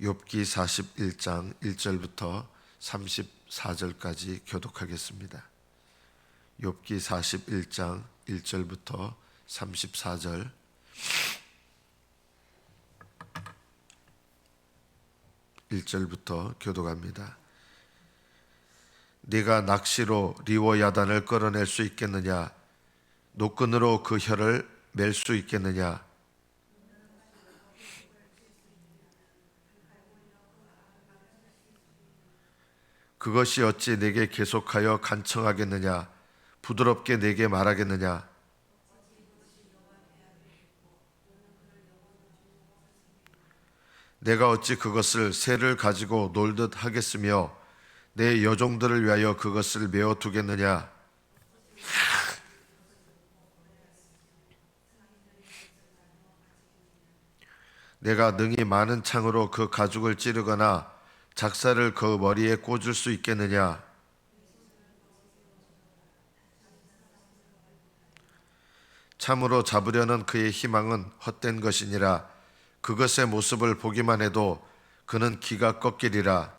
욥기 41장 1절부터 34절까지 교독하겠습니다. 욥기 41장 1절부터 34절. 교독합니다. 네가 낚시로 리워야단을 끌어낼 수 있겠느냐? 노끈으로 그 혀를 맬 수 있겠느냐? 그것이 어찌 내게 계속하여 간청하겠느냐? 부드럽게 내게 말하겠느냐? 내가 어찌 그것을 새를 가지고 놀듯 하겠으며 내 여종들을 위하여 그것을 메어 두겠느냐? 내가 능히 많은 창으로 그 가죽을 찌르거나 작사를 그 머리에 꽂을 수 있겠느냐? 참으로 잡으려는 그의 희망은 헛된 것이니라. 그것의 모습을 보기만 해도 그는 기가 꺾이리라.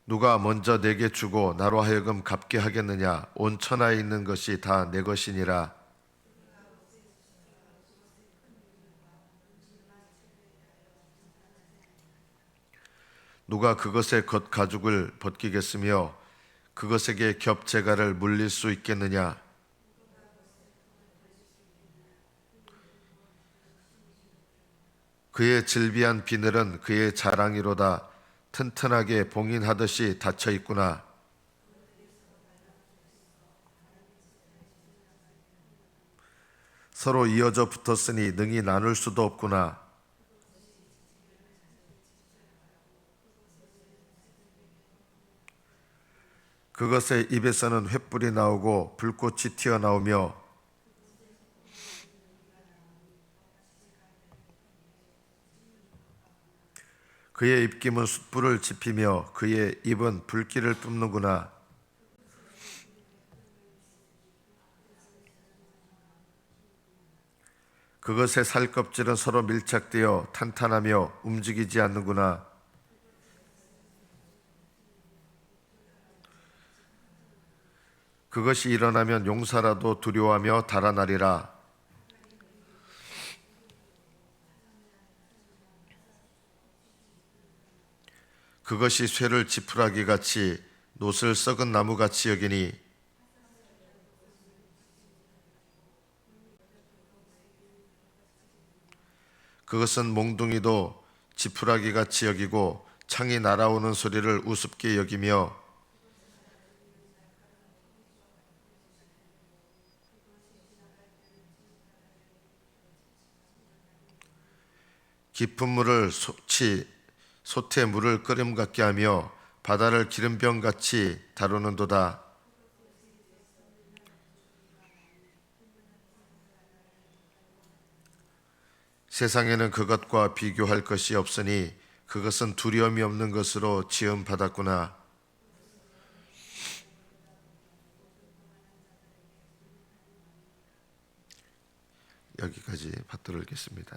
누가 먼저 내게 주고 나로 하여금 갚게 하겠느냐? 온 천하에 있는 것이 다 내 것이니라. 누가 그것의 겉가죽을 벗기겠으며 그것에게 겹재갈을 물릴 수 있겠느냐? 그의 질비한 비늘은 그의 자랑이로다. 튼튼하게 봉인하듯이 닫혀 있구나. 서로 이어져 붙었으니 능히 나눌 수도 없구나. 그것의 입에서는 횃불이 나오고 불꽃이 튀어나오며 그의 입김은 숯불을 지피며 그의 입은 불길을 뿜는구나. 그것의 살껍질은 서로 밀착되어 탄탄하며 움직이지 않는구나. 그것이 일어나면 용사라도 두려워하며 달아나리라. 그것이 쇠를 지푸라기같이 놋을 썩은 나무같이 여기니 그것은 몽둥이도 지푸라기같이 여기고 창이 날아오는 소리를 우습게 여기며 깊은 물을 솥에 물을 끓임 같게 하며 바다를 기름병같이 다루는도다. 세상에는 그것과 비교할 것이 없으니 그것은 두려움이 없는 것으로 지음받았구나. 여기까지 받들어 읽겠습니다.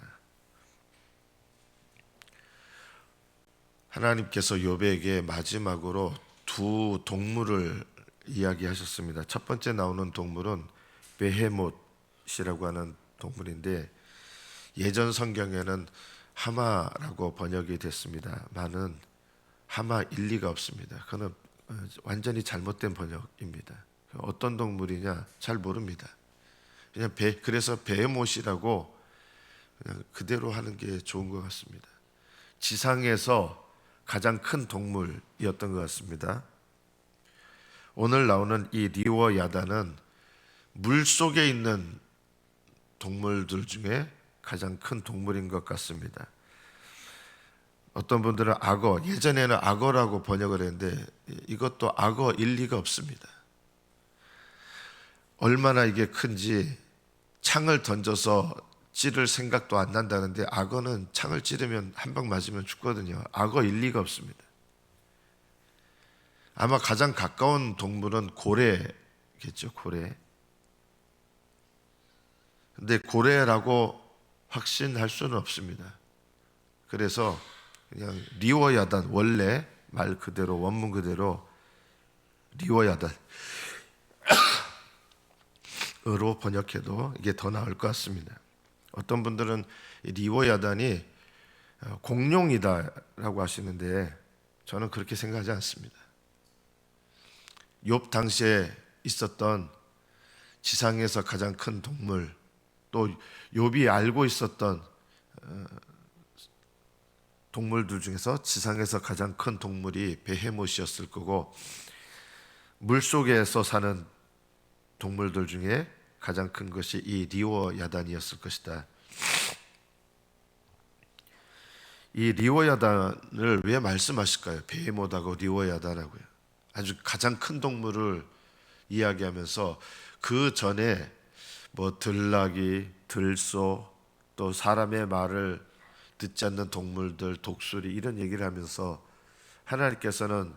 하나님께서 욥에게 마지막으로 두 동물을 이야기하셨습니다. 첫 번째 나오는 동물은 베헤못이라고 하는 동물인데 예전 성경에는 하마라고 번역이 됐습니다. 많은 하마 일리가 없습니다. 그건 완전히 잘못된 번역입니다. 어떤 동물이냐 잘 모릅니다. 그래서 베헤못이라고 그냥 그대로 하는 게 좋은 것 같습니다. 지상에서 가장 큰 동물이었던 것 같습니다. 오늘 나오는 이 리워야단은 물 속에 있는 동물들 중에 가장 큰 동물인 것 같습니다. 어떤 분들은 악어, 예전에는 악어라고 번역을 했는데 이것도 악어 일리가 없습니다. 얼마나 이게 큰지 창을 던져서 찌를 생각도 안 난다는데 악어는 창을 찌르면 한 방 맞으면 죽거든요. 악어 일리가 없습니다. 아마 가장 가까운 동물은 고래겠죠. 고래. 근데 고래라고 확신할 수는 없습니다. 그래서 그냥 리워야단, 원래 말 그대로 원문 그대로 리워야단으로 번역해도 이게 더 나을 것 같습니다. 어떤 분들은 리워야단이 공룡이다라고 하시는데 저는 그렇게 생각하지 않습니다. 욥 당시에 있었던 지상에서 가장 큰 동물, 또 욥이 알고 있었던 동물들 중에서 지상에서 가장 큰 동물이 베헤못이었을 거고, 물속에서 사는 동물들 중에 가장 큰 것이 이 리워야단이었을 것이다. 이 리워야단을 왜 말씀하실까요? 베헤못하고 리워야단하고요. 아주 가장 큰 동물을 이야기하면서 그 전에 뭐 들나귀, 들소, 또 사람의 말을 듣지 않는 동물들, 독수리 이런 얘기를 하면서 하나님께서는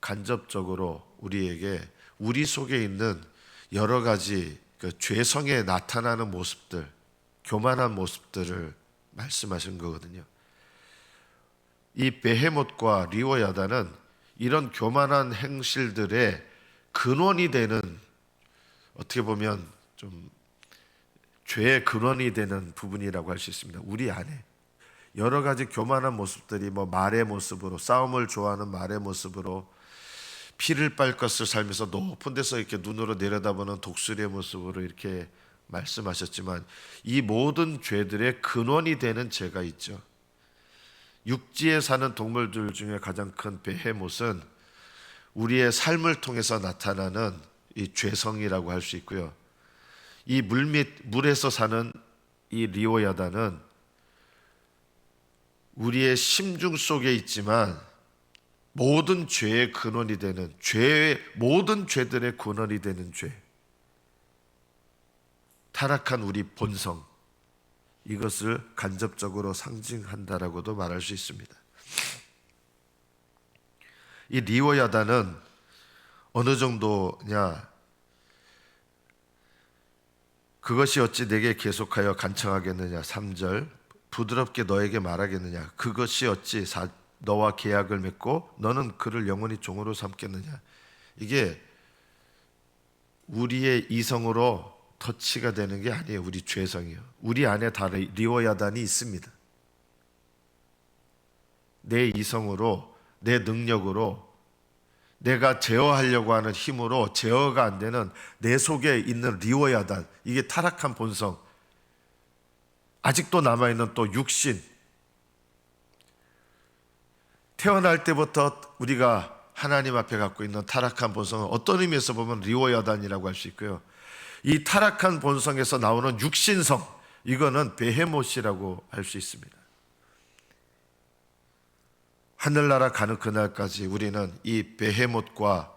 간접적으로 우리에게 우리 속에 있는 여러 가지 그 죄성에 나타나는 모습들, 교만한 모습들을 말씀하신 거거든요. 이 베헤못과 리워야단은 이런 교만한 행실들의 근원이 되는, 어떻게 보면 좀 죄의 근원이 되는 부분이라고 할 수 있습니다. 우리 안에 여러 가지 교만한 모습들이, 뭐 말의 모습으로, 싸움을 좋아하는 말의 모습으로, 피를 빨 것을 살면서 높은 데서 이렇게 눈으로 내려다보는 독수리의 모습으로 이렇게 말씀하셨지만, 이 모든 죄들의 근원이 되는 죄가 있죠. 육지에 사는 동물들 중에 가장 큰 베헤못은 우리의 삶을 통해서 나타나는 이 죄성이라고 할 수 있고요. 이 물에서 사는 이 리워야단은 우리의 심중 속에 있지만 모든 죄의 근원이 되는, 모든 죄들의 근원이 되는 죄, 타락한 우리 본성, 이것을 간접적으로 상징한다라고도 말할 수 있습니다. 이 리워야단은 어느 정도냐? 그것이 어찌 내게 계속하여 간청하겠느냐. 3절, 부드럽게 너에게 말하겠느냐. 그것이 어찌 너와 계약을 맺고 너는 그를 영원히 종으로 삼겠느냐. 이게 우리의 이성으로 터치가 되는 게 아니에요. 우리 죄성이요. 우리 안에 다 리워야단이 있습니다. 내 이성으로, 내 능력으로, 내가 제어하려고 하는 힘으로 제어가 안 되는 내 속에 있는 리워야단, 이게 타락한 본성, 아직도 남아있는 또 육신, 태어날 때부터 우리가 하나님 앞에 갖고 있는 타락한 본성은 어떤 의미에서 보면 리워야단이라고 할 수 있고요. 이 타락한 본성에서 나오는 육신성, 이거는 베헤못이라고 할 수 있습니다. 하늘나라 가는 그날까지 우리는 이 베헤못과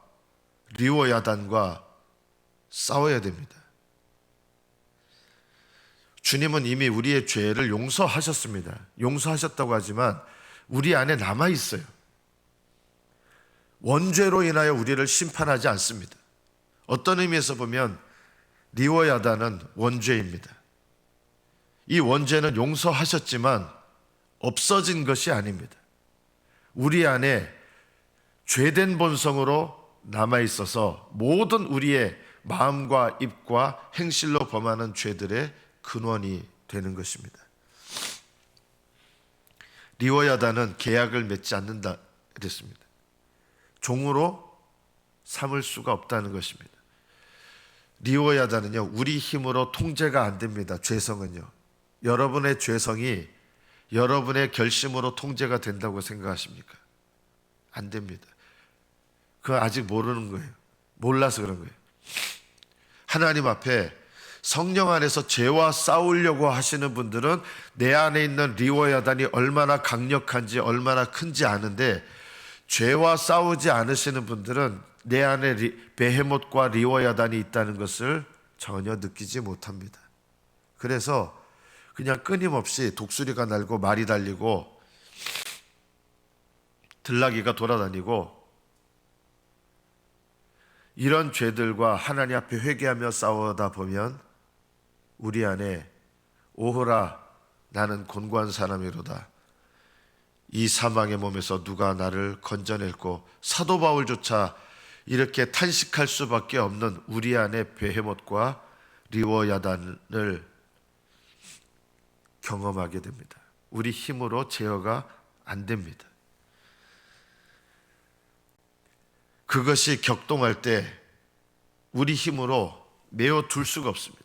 리워야단과 싸워야 됩니다. 주님은 이미 우리의 죄를 용서하셨습니다. 용서하셨다고 하지만 우리 안에 남아 있어요. 원죄로 인하여 우리를 심판하지 않습니다. 어떤 의미에서 보면 리워야단은 원죄입니다. 이 원죄는 용서하셨지만 없어진 것이 아닙니다. 우리 안에 죄된 본성으로 남아있어서 모든 우리의 마음과 입과 행실로 범하는 죄들의 근원이 되는 것입니다. 리워야단은 계약을 맺지 않는다 그랬습니다. 종으로 삼을 수가 없다는 것입니다. 리워야단은요, 우리 힘으로 통제가 안 됩니다. 죄성은요, 여러분의 죄성이 여러분의 결심으로 통제가 된다고 생각하십니까? 안 됩니다. 그거 아직 모르는 거예요. 몰라서 그런 거예요. 하나님 앞에 성령 안에서 죄와 싸우려고 하시는 분들은 내 안에 있는 리워야단이 얼마나 강력한지, 얼마나 큰지 아는데, 죄와 싸우지 않으시는 분들은 내 안에 베헤못과 리워야단이 있다는 것을 전혀 느끼지 못합니다. 그래서 그냥 끊임없이 독수리가 날고 말이 달리고 들나귀가 돌아다니고, 이런 죄들과 하나님 앞에 회개하며 싸우다 보면 우리 안에 오호라 나는 곤고한 사람이로다. 이 사망의 몸에서 누가 나를 건져낼고. 사도 바울조차 이렇게 탄식할 수밖에 없는 우리 안의 베헤못과 리워야단을 경험하게 됩니다. 우리 힘으로 제어가 안 됩니다. 그것이 격동할 때 우리 힘으로 메어 둘 수가 없습니다.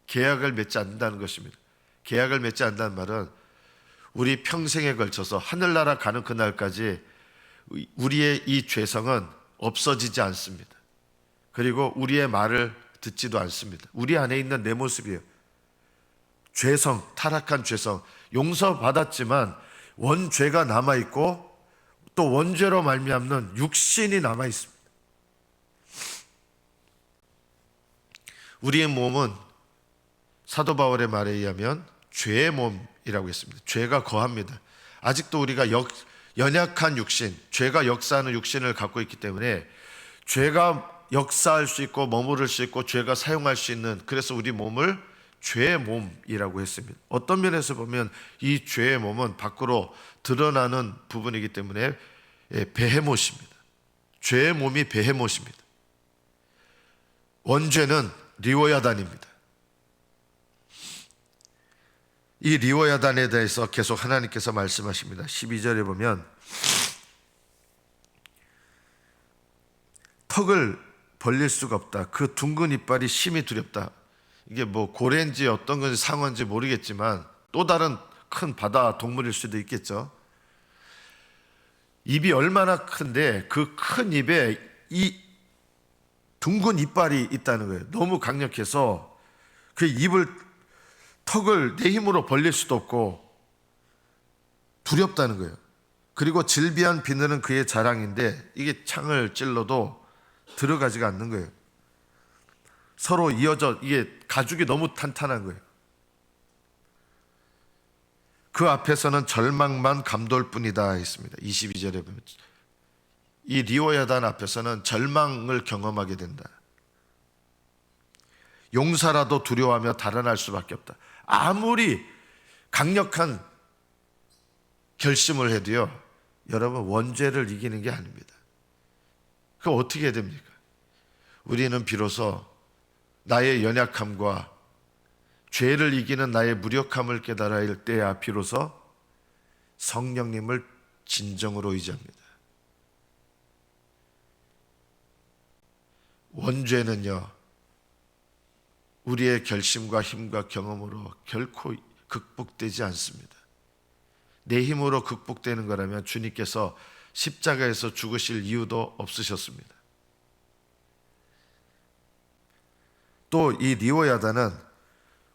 계약을 맺지 않는다는 것입니다. 계약을 맺지 않는다는 말은 우리 평생에 걸쳐서 하늘나라 가는 그날까지 우리의 이 죄성은 없어지지 않습니다. 그리고 우리의 말을 듣지도 않습니다. 우리 안에 있는 내 모습이에요. 죄성, 타락한 죄성, 용서받았지만 원죄가 남아있고 또 원죄로 말미암는 육신이 남아있습니다. 우리의 몸은 사도 바울의 말에 의하면 죄의 몸이라고 했습니다. 죄가 거합니다. 아직도 우리가 연약한 육신, 죄가 역사하는 육신을 갖고 있기 때문에 죄가 역사할 수 있고 머무를 수 있고 죄가 사용할 수 있는, 그래서 우리 몸을 죄의 몸이라고 했습니다. 어떤 면에서 보면 이 죄의 몸은 밖으로 드러나는 부분이기 때문에 베헤못입니다. 죄의 몸이 베헤못입니다. 원죄는 리워야단입니다. 이 리워야단에 대해서 계속 하나님께서 말씀하십니다. 12절에 보면 턱을 벌릴 수가 없다. 그 둥근 이빨이 심히 두렵다. 이게 뭐 고래인지 어떤 건지 상어인지 모르겠지만 또 다른 큰 바다 동물일 수도 있겠죠. 입이 얼마나 큰데 그 큰 입에 이 둥근 이빨이 있다는 거예요. 너무 강력해서 그 턱을 내 힘으로 벌릴 수도 없고 두렵다는 거예요. 그리고 질비한 비늘은 그의 자랑인데 이게 창을 찔러도 들어가지가 않는 거예요. 서로 이어져, 이게 가죽이 너무 탄탄한 거예요. 그 앞에서는 절망만 감돌 뿐이다 했습니다. 22절에 보면 이 리워야단 앞에서는 절망을 경험하게 된다. 용사라도 두려워하며 달아날 수밖에 없다. 아무리 강력한 결심을 해도요, 여러분 원죄를 이기는 게 아닙니다. 그럼 어떻게 해야 됩니까? 우리는 비로소 나의 연약함과 죄를 이기는 나의 무력함을 깨달아야 할 때야 비로소 성령님을 진정으로 의지합니다. 원죄는요, 우리의 결심과 힘과 경험으로 결코 극복되지 않습니다. 내 힘으로 극복되는 거라면 주님께서 십자가에서 죽으실 이유도 없으셨습니다. 또 이 리워야단은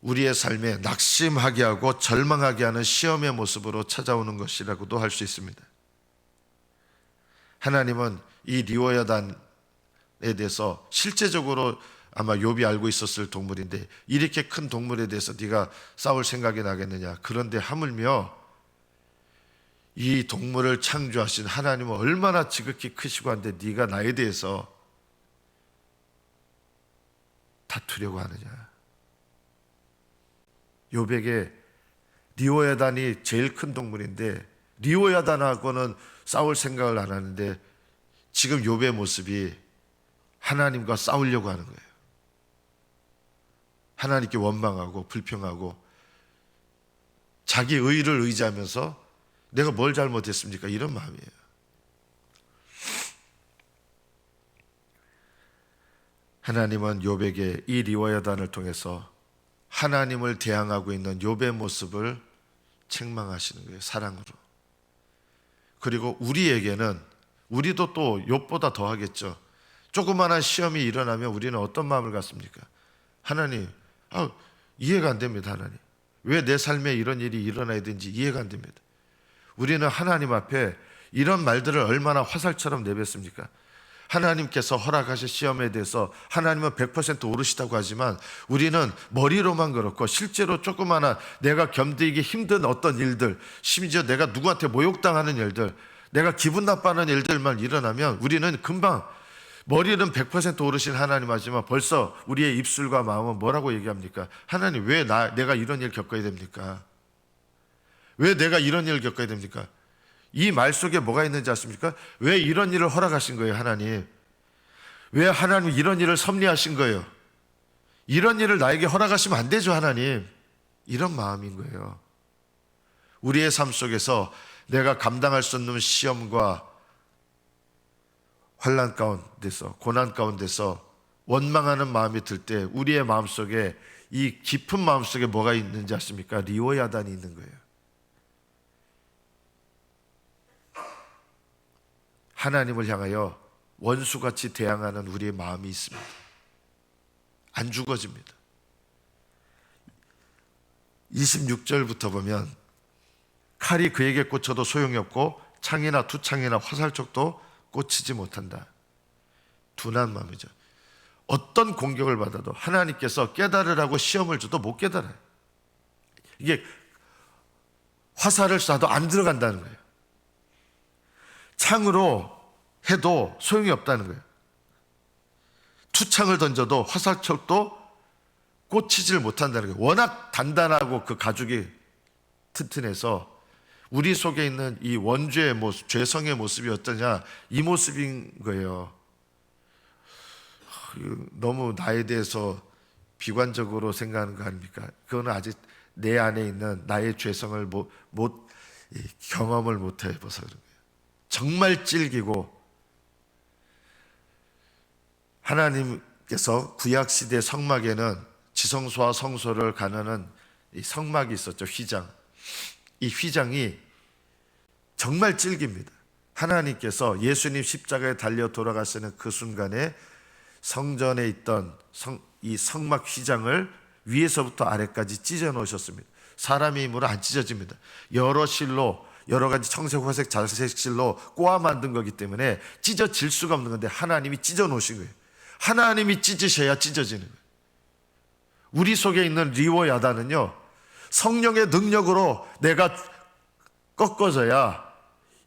우리의 삶에 낙심하게 하고 절망하게 하는 시험의 모습으로 찾아오는 것이라고도 할 수 있습니다. 하나님은 이 리워야단에 대해서 실제적으로 아마 욥이 알고 있었을 동물인데 이렇게 큰 동물에 대해서 네가 싸울 생각이 나겠느냐. 그런데 하물며 이 동물을 창조하신 하나님은 얼마나 지극히 크시고 한데 네가 나에 대해서 다투려고 하느냐. 욥에게 리워야단이 제일 큰 동물인데 리워야단하고는 싸울 생각을 안 하는데 지금 욥의 모습이 하나님과 싸우려고 하는 거예요. 하나님께 원망하고 불평하고 자기 의를 의지하면서 내가 뭘 잘못했습니까? 이런 마음이에요. 하나님은 욥에게 이 리워야단을 통해서 하나님을 대항하고 있는 욥의 모습을 책망하시는 거예요. 사랑으로. 그리고 우리에게는 우리도 또 욥보다 더 하겠죠. 조그마한 시험이 일어나면 우리는 어떤 마음을 갖습니까? 하나님, 이해가 안 됩니다. 하나님, 왜 내 삶에 이런 일이 일어나야 되는지 이해가 안 됩니다. 우리는 하나님 앞에 이런 말들을 얼마나 화살처럼 내뱉습니까? 하나님께서 허락하신 시험에 대해서 하나님은 100% 오르시다고 하지만 우리는 머리로만 그렇고 실제로 조그마한 내가 견디기 힘든 어떤 일들, 심지어 내가 누구한테 모욕당하는 일들, 내가 기분 나빠하는 일들만 일어나면 우리는 금방 머리는 100% 오르신 하나님 하지만 벌써 우리의 입술과 마음은 뭐라고 얘기합니까? 하나님, 왜 내가 이런 일 겪어야 됩니까? 왜 내가 이런 일을 겪어야 됩니까? 이 말 속에 뭐가 있는지 아십니까? 왜 이런 일을 허락하신 거예요, 하나님? 왜 하나님 이런 일을 섭리하신 거예요? 이런 일을 나에게 허락하시면 안 되죠, 하나님. 이런 마음인 거예요. 우리의 삶 속에서 내가 감당할 수 없는 시험과 환난 가운데서, 고난 가운데서 원망하는 마음이 들 때 우리의 마음속에, 이 깊은 마음속에 뭐가 있는지 아십니까? 리워야단이 있는 거예요. 하나님을 향하여 원수같이 대항하는 우리의 마음이 있습니다. 안 죽어집니다. 26절부터 보면 칼이 그에게 꽂혀도 소용이 없고 창이나 투창이나 화살촉도 꽂히지 못한다. 둔한 마음이죠. 어떤 공격을 받아도 하나님께서 깨달으라고 시험을 줘도 못 깨달아요. 이게 화살을 쏴도 안 들어간다는 거예요. 창으로 해도 소용이 없다는 거예요. 투창을 던져도 화살촉도 꽂히질 못한다는 거예요. 워낙 단단하고 그 가죽이 튼튼해서 우리 속에 있는 이 원죄의 모습, 죄성의 모습이 어떠냐, 이 모습인 거예요. 너무 나에 대해서 비관적으로 생각하는 거 아닙니까? 그거는 아직 내 안에 있는 나의 죄성을 경험을 못 해봐서 그런 거예요. 정말 질기고, 하나님께서 구약시대 성막에는 지성소와 성소를 가르는 이 성막이 있었죠. 휘장. 이 휘장이 정말 질깁니다. 하나님께서 예수님 십자가에 달려 돌아가시는 그 순간에 성전에 있던 이 성막 휘장을 위에서부터 아래까지 찢어 놓으셨습니다. 사람의 힘으로 안 찢어집니다. 여러 실로, 여러 가지 청색, 화색, 자색 실로 꼬아 만든 거기 때문에 찢어질 수가 없는 건데 하나님이 찢어 놓으신 거예요. 하나님이 찢으셔야 찢어지는 거예요. 우리 속에 있는 리워야단은요, 성령의 능력으로 내가 꺾어져야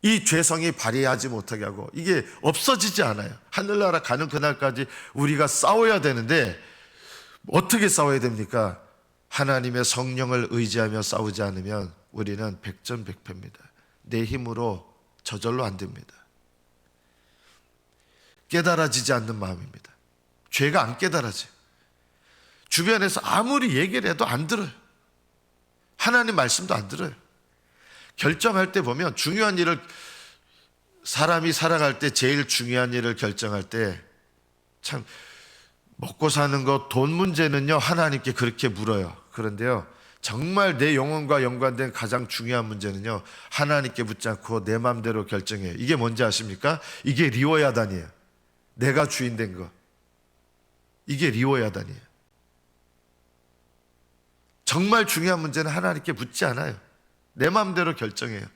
이 죄성이 발휘하지 못하게 하고, 이게 없어지지 않아요. 하늘나라 가는 그날까지 우리가 싸워야 되는데 어떻게 싸워야 됩니까? 하나님의 성령을 의지하며 싸우지 않으면 우리는 백전백패입니다. 내 힘으로 저절로 안 됩니다. 깨달아지지 않는 마음입니다. 죄가 안 깨달아져요. 주변에서 아무리 얘기를 해도 안 들어요. 하나님 말씀도 안 들어요. 결정할 때 보면 중요한 일을, 사람이 살아갈 때 제일 중요한 일을 결정할 때 참 먹고 사는 것, 돈 문제는요 하나님께 그렇게 물어요. 그런데요 정말 내 영혼과 연관된 가장 중요한 문제는요 하나님께 묻지 않고 내 마음대로 결정해요. 이게 뭔지 아십니까? 이게 리워야단이에요. 내가 주인 된 거. 이게 리워야단이에요. 정말 중요한 문제는 하나님께 묻지 않아요. 내 마음대로 결정해요.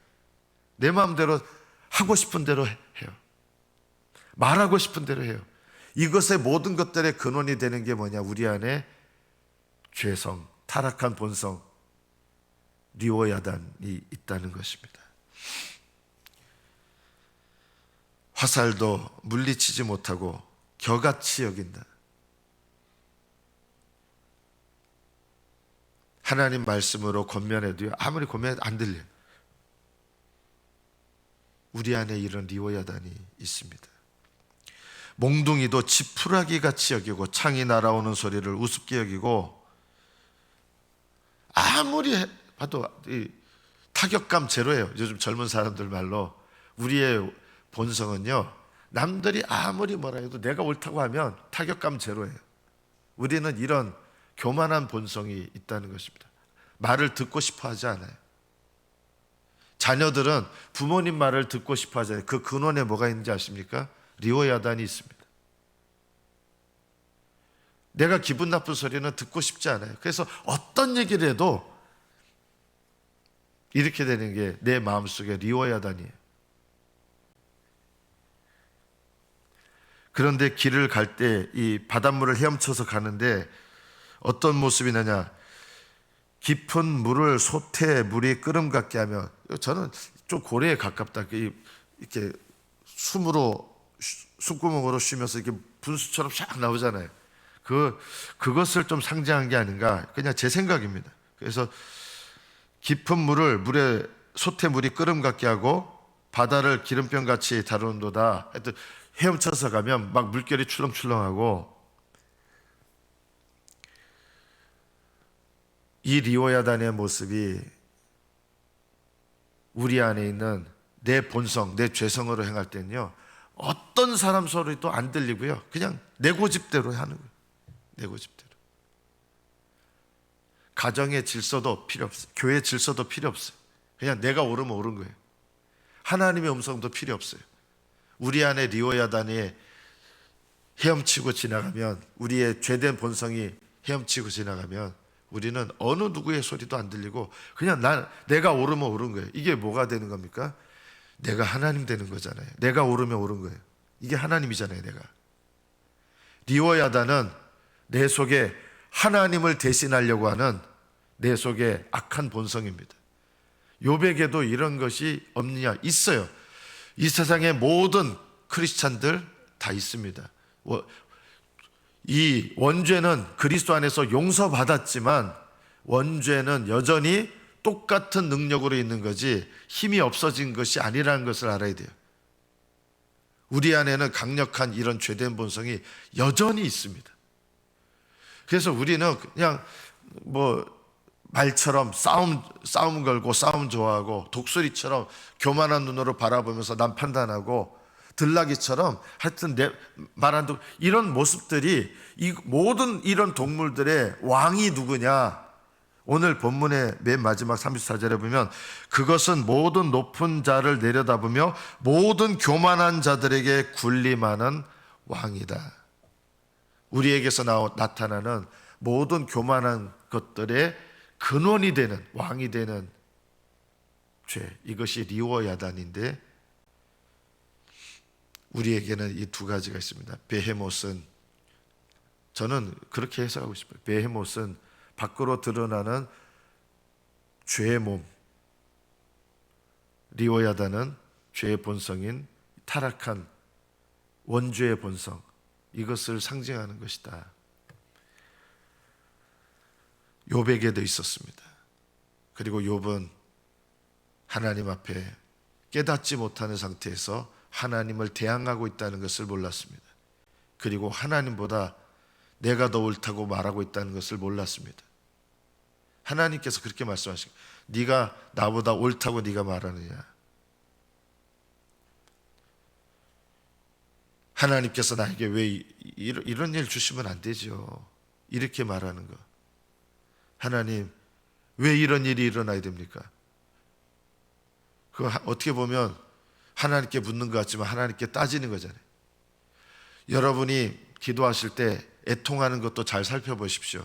내 마음대로 하고 싶은 대로 해요. 말하고 싶은 대로 해요. 이것의 모든 것들의 근원이 되는 게 뭐냐? 우리 안에 죄성, 타락한 본성, 리워야단이 있다는 것입니다. 화살도 물리치지 못하고 겨같이 여긴다. 하나님 말씀으로 권면해도요 아무리 권면해도 안 들려요. 우리 안에 이런 리워야단이 있습니다. 몽둥이도 지푸라기 같이 여기고 창이 날아오는 소리를 우습게 여기고, 아무리 봐도 타격감 제로예요. 요즘 젊은 사람들 말로 우리의 본성은요 남들이 아무리 뭐라 해도 내가 옳다고 하면 타격감 제로예요. 우리는 이런 교만한 본성이 있다는 것입니다. 말을 듣고 싶어 하지 않아요. 자녀들은 부모님 말을 듣고 싶어 하잖아요. 그 근원에 뭐가 있는지 아십니까? 리워야단이 있습니다. 내가 기분 나쁜 소리는 듣고 싶지 않아요. 그래서 어떤 얘기를 해도 이렇게 되는 게 내 마음속에 리워야단이에요. 그런데 길을 갈 때 이 바닷물을 헤엄쳐서 가는데 어떤 모습이 나냐? 깊은 물을 솥에 물이 끓음 같게 하며, 저는 좀 고래에 가깝다. 이렇게 숨으로 숨구멍으로 쉬면서 이렇게 분수처럼 샥 나오잖아요. 그것을 좀 상징한 게 아닌가, 그냥 제 생각입니다. 그래서 깊은 물에 솥에 물이 끓음 같게 하고 바다를 기름병 같이 다루는도다. 하여튼 헤엄쳐서 가면 막 물결이 출렁출렁하고, 이 리오야단의 모습이 우리 안에 있는 내 본성, 내 죄성으로 행할 때는요, 어떤 사람 소리도 안 들리고요, 그냥 내 고집대로 하는 거예요. 내 고집대로. 가정의 질서도 필요 없어요. 교회 질서도 필요 없어요. 그냥 내가 오르면 오른 거예요. 하나님의 음성도 필요 없어요. 우리 안에 리오야단이 헤엄치고 지나가면, 우리의 죄된 본성이 헤엄치고 지나가면 우리는 어느 누구의 소리도 안 들리고 그냥 내가 오르면 오른 거예요. 이게 뭐가 되는 겁니까? 내가 하나님 되는 거잖아요. 내가 오르면 오른 거예요. 이게 하나님이잖아요. 내가. 리오야단은 내 속에 하나님을 대신하려고 하는 내 속에 악한 본성입니다. 욥에게도 이런 것이 없느냐? 있어요. 이 세상의 모든 크리스찬들 다 있습니다. 이 원죄는 그리스도 안에서 용서받았지만 원죄는 여전히 똑같은 능력으로 있는 거지 힘이 없어진 것이 아니라는 것을 알아야 돼요. 우리 안에는 강력한 이런 죄된 본성이 여전히 있습니다. 그래서 우리는 그냥 말처럼 싸움 걸고 싸움 좋아하고, 독수리처럼 교만한 눈으로 바라보면서 남 판단하고, 들나귀처럼 하여튼 말한 이런 모습들이, 이 모든 이런 동물들의 왕이 누구냐? 오늘 본문의 맨 마지막 34절에 보면 그것은 모든 높은 자를 내려다보며 모든 교만한 자들에게 군림하는 왕이다. 우리에게서 나타나는 모든 교만한 것들의 근원이 되는, 왕이 되는 죄, 이것이 리오야단인데, 우리에게는 이 두 가지가 있습니다. 베헤못은, 저는 그렇게 해석하고 싶어요. 베헤못은 밖으로 드러나는 죄의 몸, 리오야단은 죄의 본성인 타락한 원죄의 본성, 이것을 상징하는 것이다. 욥에게도 있었습니다. 그리고 욥은 하나님 앞에 깨닫지 못하는 상태에서 하나님을 대항하고 있다는 것을 몰랐습니다. 그리고 하나님보다 내가 더 옳다고 말하고 있다는 것을 몰랐습니다. 하나님께서 그렇게 말씀하시고, 네가 나보다 옳다고 네가 말하느냐? 하나님께서 나에게 왜 이런 일 주시면 안 되죠? 이렇게 말하는 거. 하나님, 왜 이런 일이 일어나야 됩니까? 그거 어떻게 보면 하나님께 묻는 것 같지만 하나님께 따지는 거잖아요. 여러분이 기도하실 때 애통하는 것도 잘 살펴보십시오.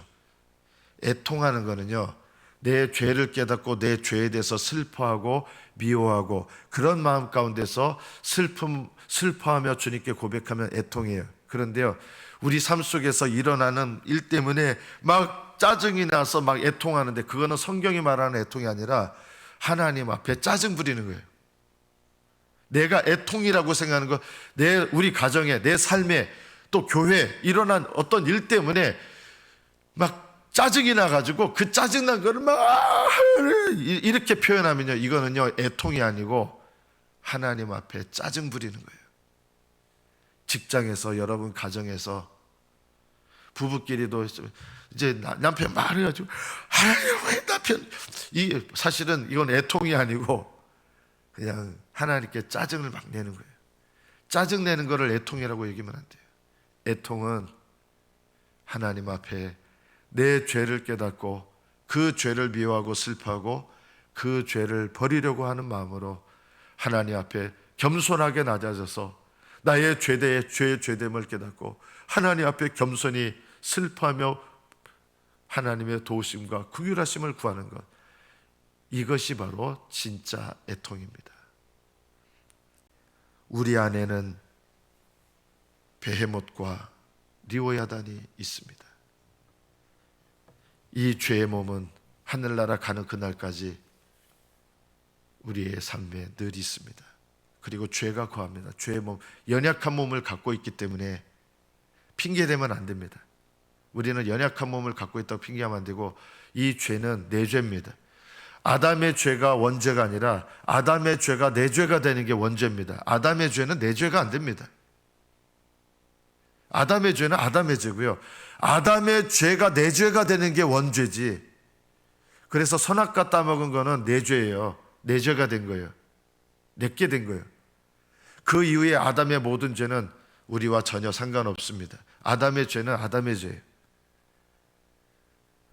애통하는 거는요, 내 죄를 깨닫고 내 죄에 대해서 슬퍼하고 미워하고 그런 마음 가운데서 슬퍼하며 주님께 고백하면 애통해요. 그런데요, 우리 삶 속에서 일어나는 일 때문에 막 짜증이 나서 막 애통하는데, 그거는 성경이 말하는 애통이 아니라 하나님 앞에 짜증 부리는 거예요. 내가 애통이라고 생각하는 거, 우리 가정에, 내 삶에, 또 교회에 일어난 어떤 일 때문에 막 짜증이 나가지고 그 짜증난 거를 막 이렇게 표현하면요, 이거는요 애통이 아니고 하나님 앞에 짜증 부리는 거예요. 직장에서, 여러분 가정에서, 부부끼리도 이제 남편 말해가지고 하나님 왜 남편, 사실은 이건 애통이 아니고 그냥 하나님께 짜증을 막 내는 거예요. 짜증 내는 거를 애통이라고 얘기하면 안 돼요. 애통은 하나님 앞에 내 죄를 깨닫고 그 죄를 미워하고 슬퍼하고 그 죄를 버리려고 하는 마음으로 하나님 앞에 겸손하게 낮아져서 나의 죄됨을 깨닫고 하나님 앞에 겸손히 슬퍼하며 하나님의 도우심과 긍휼하심을 구하는 것, 이것이 바로 진짜 애통입니다. 우리 안에는 베헤못과 리오야단이 있습니다. 이 죄의 몸은 하늘나라 가는 그날까지 우리의 삶에 늘 있습니다. 그리고 죄가 거합니다. 죄의 몸, 연약한 몸을 갖고 있기 때문에 핑계대면 안 됩니다. 우리는 연약한 몸을 갖고 있다고 핑계하면 안 되고, 이 죄는 내 죄입니다. 아담의 죄가 원죄가 아니라 아담의 죄가 내 죄가 되는 게 원죄입니다. 아담의 죄는 내 죄가 안 됩니다. 아담의 죄는 아담의 죄고요, 아담의 죄가 내 죄가 되는 게 원죄지. 그래서 선악과 따먹은 거는 내 죄예요. 내 죄가 된 거예요. 내게 된 거예요. 그 이후에 아담의 모든 죄는 우리와 전혀 상관없습니다. 아담의 죄는 아담의 죄예요.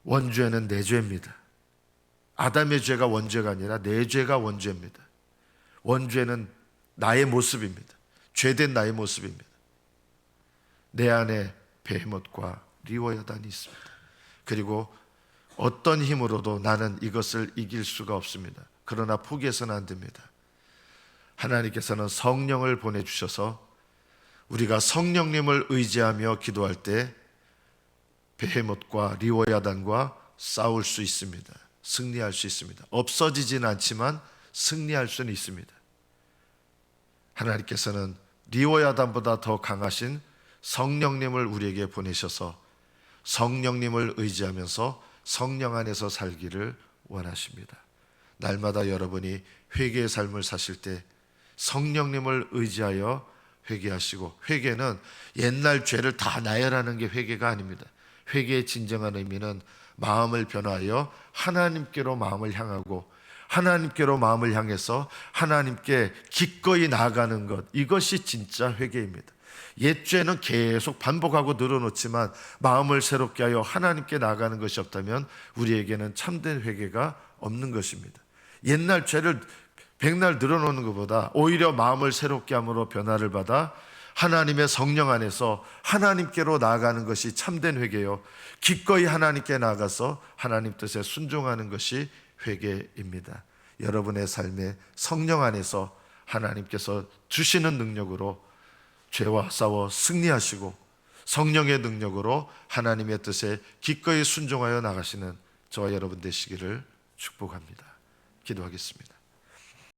원죄는 내 죄입니다. 아담의 죄가 원죄가 아니라 내 죄가 원죄입니다. 원죄는 나의 모습입니다. 죄된 나의 모습입니다. 내 안에 베헤못과 리워야단이 있습니다. 그리고 어떤 힘으로도 나는 이것을 이길 수가 없습니다. 그러나 포기해서는 안 됩니다. 하나님께서는 성령을 보내주셔서 우리가 성령님을 의지하며 기도할 때 베헤못과 리워야단과 싸울 수 있습니다. 승리할 수 있습니다. 없어지진 않지만 승리할 수는 있습니다. 하나님께서는 리워야단보다 더 강하신 성령님을 우리에게 보내셔서 성령님을 의지하면서 성령 안에서 살기를 원하십니다. 날마다 여러분이 회개의 삶을 사실 때 성령님을 의지하여 회개하시고, 회개는 옛날 죄를 다 나열하는 게 회개가 아닙니다. 회개의 진정한 의미는 마음을 변화하여 하나님께로 마음을 향하고 하나님께로 마음을 향해서 하나님께 기꺼이 나아가는 것, 이것이 진짜 회개입니다. 옛 죄는 계속 반복하고 늘어놓지만 마음을 새롭게 하여 하나님께 나아가는 것이 없다면 우리에게는 참된 회개가 없는 것입니다. 옛날 죄를 백날 늘어놓는 것보다 오히려 마음을 새롭게 함으로 변화를 받아 하나님의 성령 안에서 하나님께로 나아가는 것이 참된 회개요, 기꺼이 하나님께 나아가서 하나님 뜻에 순종하는 것이 회개입니다. 여러분의 삶에 성령 안에서 하나님께서 주시는 능력으로 죄와 싸워 승리하시고 성령의 능력으로 하나님의 뜻에 기꺼이 순종하여 나가시는 저와 여러분 되시기를 축복합니다. 기도하겠습니다.